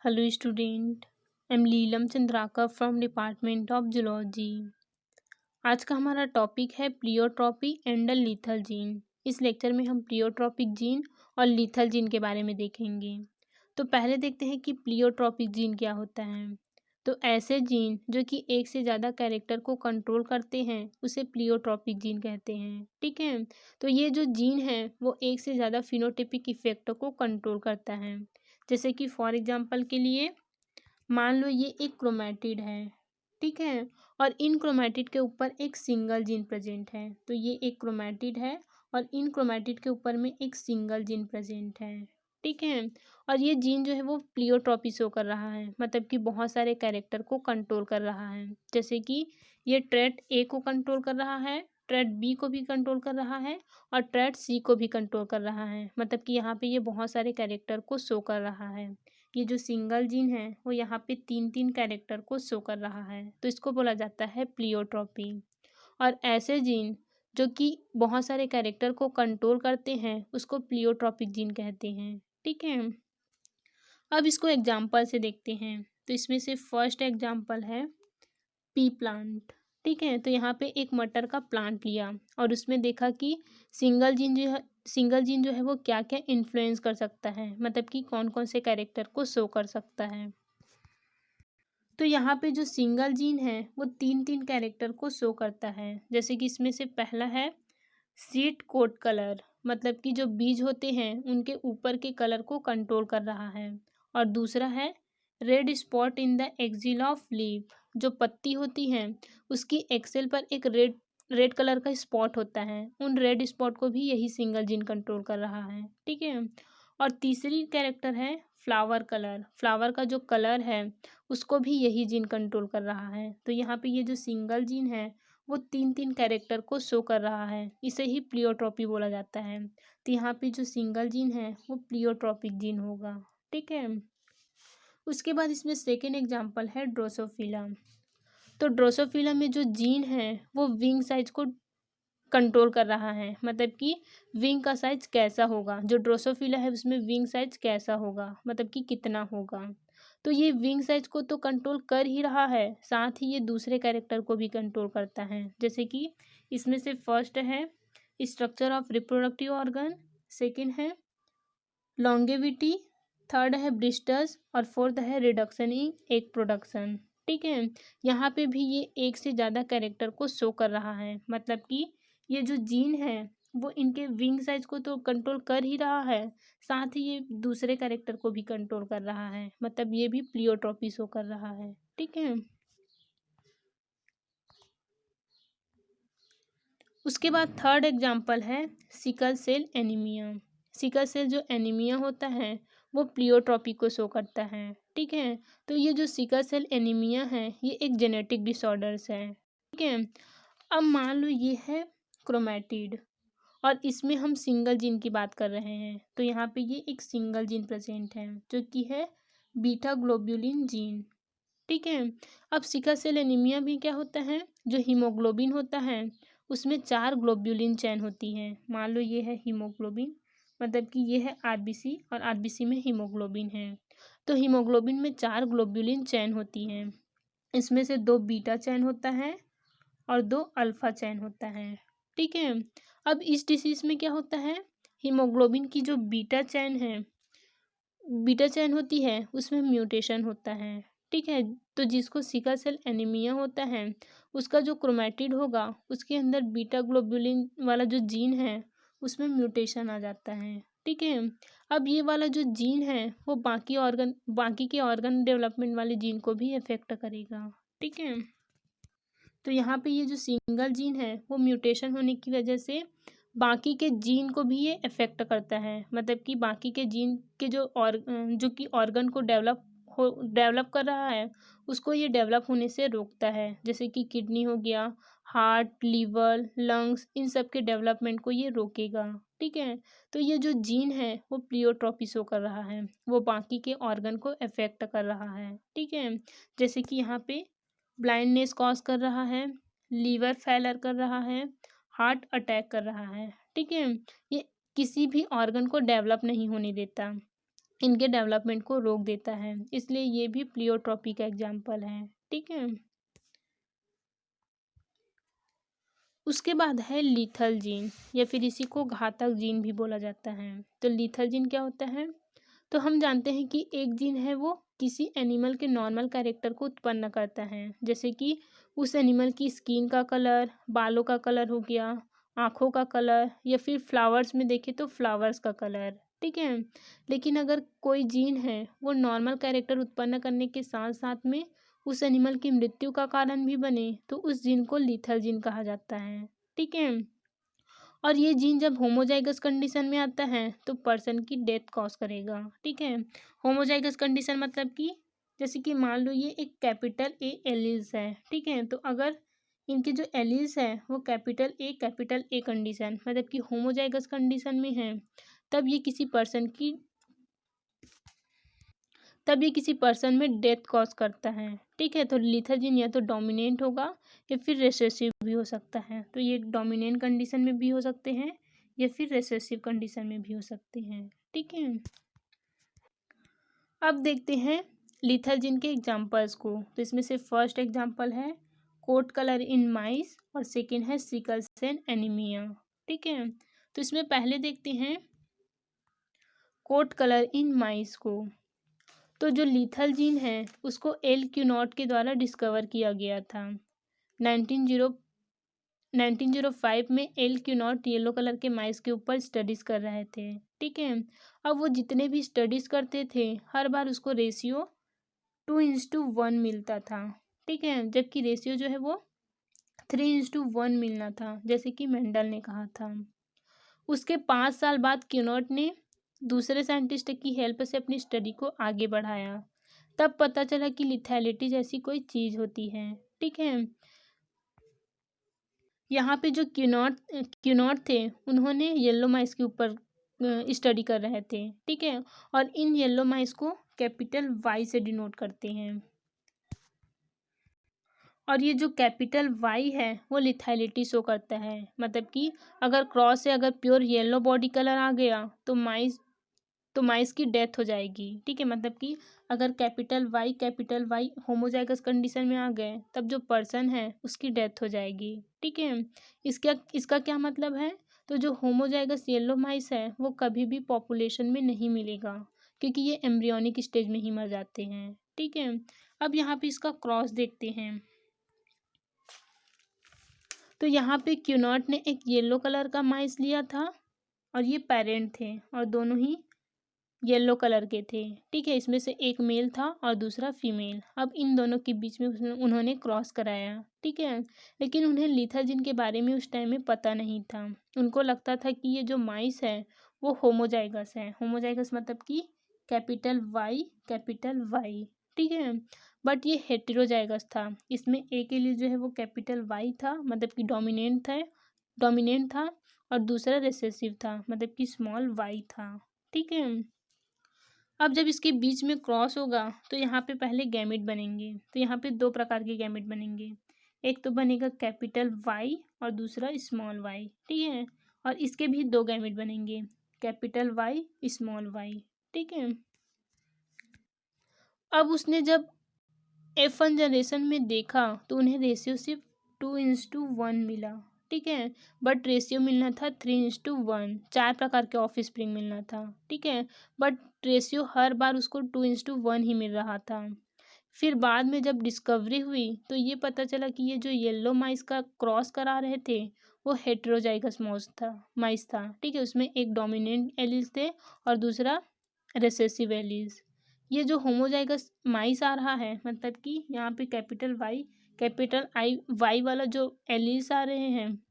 Hello student, I'm Leelam Chandraka from Department of Zoology। आज का हमारा टॉपिक है प्लियोट्रॉपी एंड लीथल जीन। इस लेक्चर में हम प्लियोट्रॉपिक जीन और लीथल जीन के बारे में देखेंगे। तो पहले देखते हैं कि प्लियोट्रॉपिक जीन क्या होता है। तो ऐसे जीन जो कि एक से ज़्यादा कैरेक्टर को कंट्रोल करते हैं उसे प्लियोट्रॉपिक जीन कहते हैं। ठीक है, तो ये जो जीन है वो एक से ज़्यादा फिनोटिपिक इफेक्ट को कंट्रोल करता है। जैसे कि फॉर एग्जांपल के लिए मान लो ये एक क्रोमैटिड है, ठीक है, और इन क्रोमैटिड के ऊपर एक सिंगल जीन प्रेजेंट है। तो ये एक क्रोमैटिड है और इन क्रोमैटिड के ऊपर में एक सिंगल जीन प्रेजेंट है, ठीक है। और ये जीन जो है वो प्लियोट्रॉपी शो कर रहा है, मतलब कि बहुत सारे कैरेक्टर को कंट्रोल कर रहा है। जैसे कि ये ट्रेट ए को कंट्रोल कर रहा है, ट्रेट बी को भी कंट्रोल कर रहा है और ट्रेट सी को भी कंट्रोल कर रहा है। मतलब कि यहाँ पे ये बहुत सारे कैरेक्टर को शो कर रहा है। ये जो सिंगल जीन है वो यहाँ पे तीन तीन कैरेक्टर को शो कर रहा है, तो इसको बोला जाता है प्लियोट्रॉपी। और ऐसे जीन जो कि बहुत सारे कैरेक्टर को कंट्रोल करते हैं उसको प्लियोट्रॉपिक जीन कहते हैं, ठीक है। अब इसको एग्जाम्पल से देखते हैं। तो इसमें से फर्स्ट एग्जाम्पल है पी प्लांट, ठीक है। तो यहाँ पे एक मटर का प्लांट लिया और उसमें देखा कि सिंगल जीन जो है वो क्या क्या इन्फ्लुएंस कर सकता है, मतलब कि कौन कौन से कैरेक्टर को शो कर सकता है। तो यहाँ पे जो सिंगल जीन है वो तीन तीन कैरेक्टर को शो करता है। जैसे कि इसमें से पहला है सीड कोट कलर, मतलब कि जो बीज होते हैं उनके ऊपर के कलर को कंट्रोल कर रहा है। और दूसरा है red spot in the axil of leaf, जो पत्ती होती है उसकी एक्सेल पर एक रेड रेड कलर का स्पॉट होता है, उन रेड स्पॉट को भी यही सिंगल जीन कंट्रोल कर रहा है, ठीक है। और तीसरी कैरेक्टर है फ्लावर कलर, फ्लावर का जो कलर है उसको भी यही जीन कंट्रोल कर रहा है। तो यहाँ पे ये जो सिंगल जीन है वो तीन तीन कैरेक्टर को शो कर रहा है, इसे ही प्लियोट्रॉपी बोला जाता है। तो यहाँ पे जो सिंगल जीन है वो प्लियोट्रॉपिक जीन होगा, ठीक है। उसके बाद इसमें सेकेंड एग्जाम्पल है ड्रोसोफिला। तो ड्रोसोफिला में जो जीन है वो विंग साइज को कंट्रोल कर रहा है, मतलब कि विंग का साइज कैसा होगा, जो ड्रोसोफिला है उसमें विंग साइज कैसा होगा, मतलब कि कितना होगा। तो ये विंग साइज को तो कंट्रोल कर ही रहा है, साथ ही ये दूसरे कैरेक्टर को भी कंट्रोल करता है। जैसे कि इसमें से फर्स्ट है structure of reproductive organ, second है लॉन्गेविटी, थर्ड है ब्लिस्टर्स और फोर्थ है रिडक्शन इन एग प्रोडक्शन, ठीक है। यहाँ पे भी ये एक से ज़्यादा कैरेक्टर को शो कर रहा है, मतलब कि ये जो जीन है वो इनके विंग साइज को तो कंट्रोल कर ही रहा है, साथ ही ये दूसरे कैरेक्टर को भी कंट्रोल कर रहा है, मतलब ये भी प्लियोट्रॉपी शो कर रहा है, ठीक है। उसके बाद थर्ड एग्जाम्पल है sickle cell anaemia. Sickle cell जो एनीमिया होता है वो प्लियोट्रॉपी को शो करता है, ठीक है। तो ये जो सिकल सेल एनीमिया है ये एक जेनेटिक डिसऑर्डर्स है, ठीक है। अब मान लो ये है क्रोमैटिड और इसमें हम सिंगल जीन की बात कर रहे हैं। तो यहाँ पे ये एक सिंगल जीन प्रेजेंट है जो कि है बीटा ग्लोब्यूलिन जीन, ठीक है। अब सिकल सेल एनीमिया में क्या होता है, जो हीमोग्लोबिन होता है उसमें चार ग्लोब्यूलिन चैन होती हैं। मान लो ये है हीमोग्लोबिन, मतलब कि ये है आरबीसी और आरबीसी में हीमोग्लोबिन है। तो हीमोग्लोबिन में चार ग्लोब्यूलिन चैन होती हैं, इसमें से दो बीटा चैन होता है और दो अल्फा चैन होता है, ठीक है। अब इस डिसीज में क्या होता है, हीमोग्लोबिन की जो बीटा चैन होती है उसमें म्यूटेशन होता है, ठीक है। तो जिसको सिकल सेल एनीमिया होता है उसका जो क्रोमैटिड होगा उसके अंदर बीटा ग्लोबुलिन वाला जो जीन है उसमें म्यूटेशन आ जाता है, ठीक है। अब ये वाला जो जीन है वो बाकी के ऑर्गन डेवलपमेंट वाले जीन को भी इफेक्ट करेगा, ठीक है। तो यहाँ पे ये जो सिंगल जीन है वो म्यूटेशन होने की वजह से बाकी के जीन को भी ये इफेक्ट करता है, मतलब कि बाकी के जीन के जो कि ऑर्गन को डेवलप कर रहा है उसको ये डेवलप होने से रोकता है। जैसे कि किडनी हो गया, हार्ट, लीवर, लंग्स, इन सब के डेवलपमेंट को ये रोकेगा, ठीक है। तो ये जो जीन है वो प्लियोट्रॉपी शो कर रहा है, वो बाकी के ऑर्गन को इफेक्ट कर रहा है, ठीक है। जैसे कि यहाँ पे ब्लाइंडनेस कॉज कर रहा है, लीवर फेलर कर रहा है, हार्ट अटैक कर रहा है, ठीक है। ये किसी भी ऑर्गन को डेवलप नहीं होने देता, इनके डेवलपमेंट को रोक देता है, इसलिए ये भी प्लियोट्रॉपी का एग्जाम्पल है। ठीक है। उसके बाद है लीथल जीन, या फिर इसी को घातक जीन भी बोला जाता है। तो लीथल जीन क्या होता है? तो हम जानते हैं कि एक जीन है वो किसी एनिमल के नॉर्मल कैरेक्टर को उत्पन्न करता है, जैसे कि उस एनिमल की स्किन का कलर, बालों का कलर हो गया, आँखों का कलर, या फिर फ्लावर्स में देखें तो फ्लावर्स का कलर। ठीक है। लेकिन अगर कोई जीन है वो नॉर्मल कैरेक्टर उत्पन्न करने के साथ साथ में उस एनिमल की मृत्यु का कारण भी बने, तो उस जीन को लीथल जीन कहा जाता है। ठीक है। और ये जीन जब होमोजाइगस कंडीशन में आता है तो पर्सन की डेथ कॉज करेगा। ठीक है। होमोजाइगस कंडीशन मतलब कि जैसे कि मान लो ये एक कैपिटल ए एलील्स है। ठीक है। तो अगर इनके जो एलील्स है वो कैपिटल ए कंडीशन मतलब कि होमोजाइगस कंडीशन में है, तब ये किसी पर्सन की तब ये किसी पर्सन में डेथ कॉज करता है। ठीक है। तो लीथल जीन या तो डोमिनेंट होगा या फिर रेसेसिव भी हो सकता है। तो ये डोमिनेंट कंडीशन में भी हो सकते हैं या फिर रेसेसिव कंडीशन में भी हो सकते हैं। ठीक है। अब देखते हैं लीथल जीन के एग्जांपल्स को। तो इसमें से फर्स्ट एग्जांपल है कोट कलर इन माइस और सेकेंड है सिकल सेल एनीमिया। ठीक है। तो इसमें पहले देखते हैं कोट कलर इन माइस को। तो जो लीथल जीन है उसको एल क्यूनॉट के द्वारा डिस्कवर किया गया था 1905 में। एल क्यूनॉट येलो कलर के माइस के ऊपर स्टडीज़ कर रहे थे। ठीक है। अब वो जितने भी स्टडीज़ करते थे हर बार उसको रेशियो 2:1 मिलता था। ठीक है। जबकि रेशियो जो है वो 3:1 मिलना था, जैसे कि मेंडल ने कहा था। उसके 5 साल बाद क्यूनॉट ने दूसरे साइंटिस्ट की हेल्प से अपनी स्टडी को आगे बढ़ाया। तब पता चला कि लिथैलिटी जैसी कोई चीज़ होती है। ठीक है। यहाँ पे जो क्यूनॉट थे उन्होंने येलो माइस के ऊपर स्टडी कर रहे थे। ठीक है। और इन येलो माइस को कैपिटल वाई से डिनोट करते हैं। और ये जो कैपिटल वाई है वो लिथैलिटी शो करता है, मतलब कि अगर क्रॉस से अगर प्योर येलो बॉडी कलर आ गया तो माइस की डेथ हो जाएगी। ठीक है। मतलब कि अगर कैपिटल वाई होमोजाइगस कंडीशन में आ गए तब जो पर्सन है उसकी डेथ हो जाएगी। ठीक है। इसका क्या मतलब है? तो जो होमोजाइगस येलो माइस है वो कभी भी पॉपुलेशन में नहीं मिलेगा, क्योंकि ये एम्ब्रियोनिक स्टेज में ही मर जाते हैं। ठीक है। अब यहाँ पे इसका क्रॉस देखते हैं। तो यहाँ पे क्यूनॉट ने एक येलो कलर का माइस लिया था और ये पेरेंट थे और दोनों ही येलो कलर के थे। ठीक है। इसमें से एक मेल था और दूसरा फीमेल। अब इन दोनों के बीच में उन्होंने क्रॉस कराया। ठीक है। लेकिन उन्हें लीथल जीन के बारे में उस टाइम में पता नहीं था। उनको लगता था कि ये जो माइस है वो होमोजाइगस है। होमोजाइगस मतलब कि कैपिटल वाई। ठीक है। बट ये हेटेरोजाइगस था। इसमें एक एलील जो है वो कैपिटल वाई था, मतलब कि डोमिनेंट था, और दूसरा रिसेसिव था, मतलब कि स्मॉल वाई था। ठीक है। अब जब इसके बीच में क्रॉस होगा तो यहाँ पे पहले गैमेट बनेंगे। तो यहाँ पे 2 प्रकार के गैमेट बनेंगे। एक तो बनेगा कैपिटल वाई और दूसरा स्मॉल वाई। ठीक है। और इसके भी 2 गैमेट बनेंगे, कैपिटल वाई स्मॉल वाई। ठीक है। अब उसने जब F1 जनरेशन में देखा तो उन्हें रेशियो सिर्फ 2:1 मिला। ठीक है। बट रेशियो मिलना था 3:1, 4 प्रकार के ऑफ स्प्रिंग मिलना था। ठीक है। बट रेशियो हर बार उसको 2:1 ही मिल रहा था। फिर बाद में जब डिस्कवरी हुई तो ये पता चला कि ये जो येलो माइस का क्रॉस करा रहे थे वो हेटेरोजाइगस माइस था। ठीक है। उसमें एक डोमिनेंट एलील्स थे और दूसरा रिसेसिव एलील्स। ये जो होमोजाइगस माइस आ रहा है, मतलब कि यहाँ पे कैपिटल आई वाई वाला जो एलील्स आ रहे हैं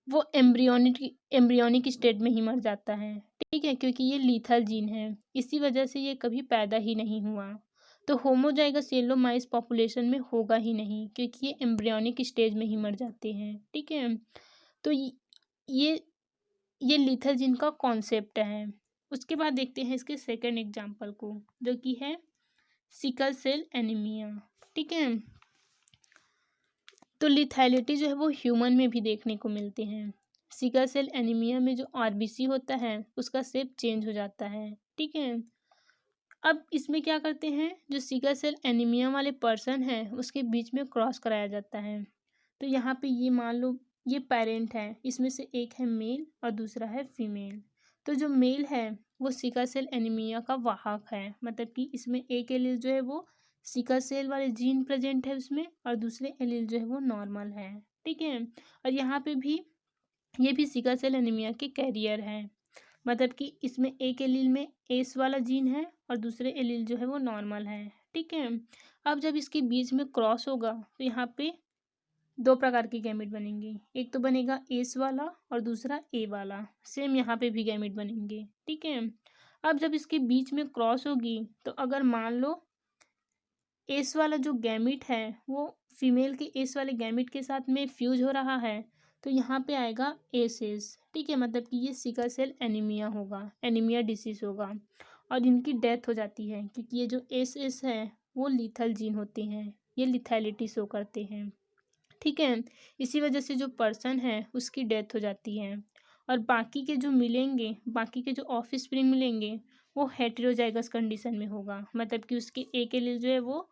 वो एम्ब्रियोनिक स्टेट में ही मर जाता है। ठीक है। क्योंकि ये लीथल जीन है, इसी वजह से ये कभी पैदा ही नहीं हुआ। तो होमोजाइगस येलो माइस पॉपुलेशन में होगा ही नहीं, क्योंकि ये एम्ब्रियोनिक स्टेज में ही मर जाते हैं। ठीक है। तो ये ये लीथल जीन का कॉन्सेप्ट है। उसके बाद देखते हैं इसके सेकंड एग्जाम्पल को, जो कि है सिकल सेल एनीमिया। ठीक है। तो लिथैलिटी जो है वो ह्यूमन में भी देखने को मिलते हैं। सिकल सेल एनीमिया में जो आरबीसी होता है उसका शेप चेंज हो जाता है। ठीक है। अब इसमें क्या करते हैं, जो सिकल सेल एनीमिया वाले पर्सन है उसके बीच में क्रॉस कराया जाता है। तो यहाँ पे ये मान लो ये पेरेंट है, इसमें से एक है मेल और दूसरा है फीमेल। तो जो मेल है वो सिकल सेल एनीमिया का वाहक है, मतलब कि इसमें एक एलील जो है वो सिकल सेल वाले जीन प्रेजेंट है उसमें, और दूसरे एलील जो है वो नॉर्मल है। ठीक है। और यहाँ पे भी ये भी सिकल सेल एनीमिया के कैरियर हैं, मतलब कि इसमें एक एलील में एस वाला जीन है और दूसरे एलील जो है वो नॉर्मल है। ठीक है। अब जब इसके बीच में क्रॉस होगा तो यहाँ पे दो प्रकार के गैमेट बनेंगे, एक तो बनेगा एस वाला और दूसरा ए वाला। सेम यहाँ पे भी गैमेट बनेंगे। ठीक है। अब जब इसके बीच में क्रॉस होगी तो अगर मान लो एस वाला जो गैमेट है वो फीमेल के एस वाले गैमेट के साथ में फ्यूज हो रहा है, तो यहाँ पे आएगा एस एस। ठीक है, मतलब कि ये सिकल सेल एनीमिया होगा, एनीमिया डिसीज होगा, और इनकी डेथ हो जाती है क्योंकि ये जो एस एस है वो लीथल जीन होते हैं, ये लिथैलिटी शो करते हैं। ठीक है। इसी वजह से जो पर्सन है उसकी डेथ हो जाती है, और बाकी के जो मिलेंगे, बाकी के जो ऑफस्प्रिंग मिलेंगे वो हेटेरोजाइगस कंडीशन में होगा, मतलब कि उसके एक एलील जो है वो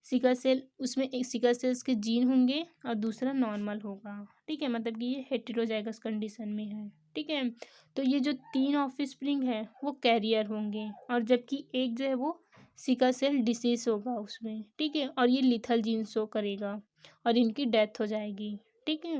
सिकल सेल, उसमें एक सिकल सेल्स के जीन होंगे और दूसरा नॉर्मल होगा। ठीक है, मतलब कि ये हेटेरोजाइगस कंडीशन में है। ठीक है। तो ये जो तीन ऑफस्प्रिंग है वो कैरियर होंगे, और जबकि एक जो है वो सिकल सेल डिसीज होगा उसमें। ठीक है, और ये लिथल जीन शो करेगा और इनकी डेथ हो जाएगी। ठीक है।